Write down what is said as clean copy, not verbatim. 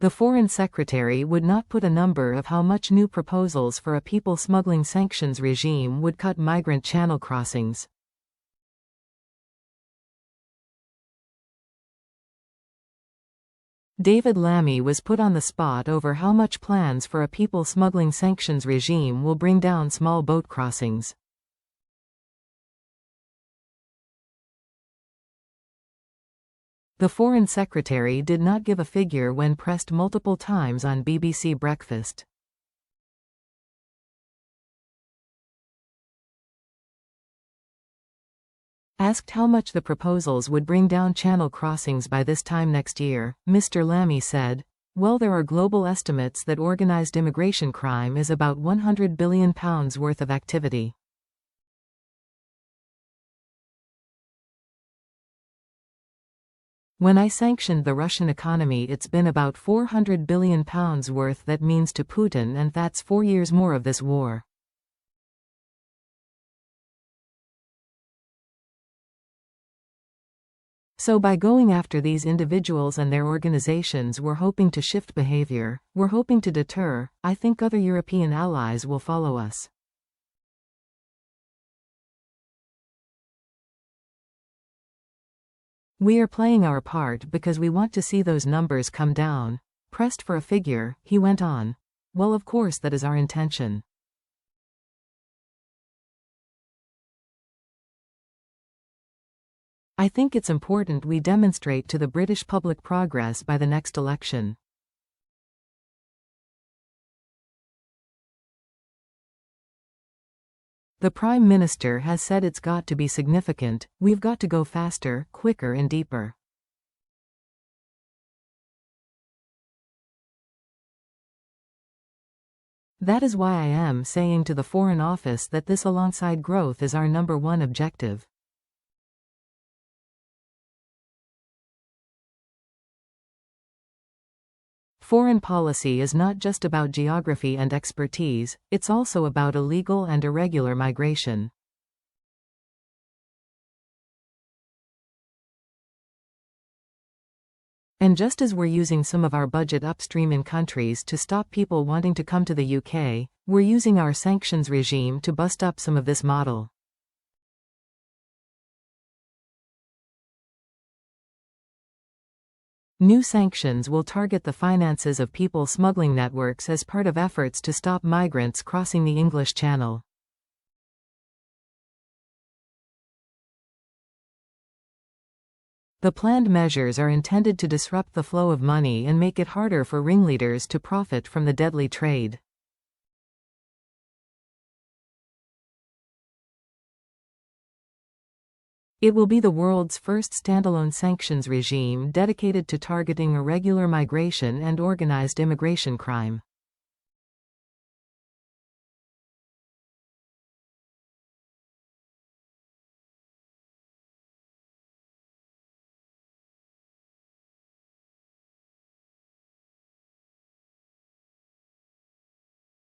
The Foreign Secretary would not put a number of how much new proposals for a people smuggling sanctions regime would cut migrant channel crossings. David Lammy was put on the spot over how much plans for a people smuggling sanctions regime will bring down small boat crossings. The Foreign Secretary did not give a figure when pressed multiple times on BBC Breakfast. Asked how much the proposals would bring down channel crossings by this time next year, Mr. Lammy said, "Well, there are global estimates that organised immigration crime is about £100 billion worth of activity. When I sanctioned the Russian economy, it's been about £400 billion worth that means to Putin, and that's 4 years more of this war." So by going after these individuals and their organizations, we're hoping to shift behavior, we're hoping to deter. I think other European allies will follow us. We are playing our part because we want to see those numbers come down. Pressed for a figure, he went on. Well, of course that is our intention. I think it's important we demonstrate to the British public progress by the next election. The Prime Minister has said it's got to be significant, we've got to go faster, quicker and deeper. That is why I am saying to the Foreign Office that this alongside growth is our #1 objective. Foreign policy is not just about geography and expertise, it's also about illegal and irregular migration. And just as we're using some of our budget upstream in countries to stop people wanting to come to the UK, we're using our sanctions regime to bust up some of this model. New sanctions will target the finances of people smuggling networks as part of efforts to stop migrants crossing the English Channel. The planned measures are intended to disrupt the flow of money and make it harder for ringleaders to profit from the deadly trade. It will be the world's first standalone sanctions regime dedicated to targeting irregular migration and organized immigration crime.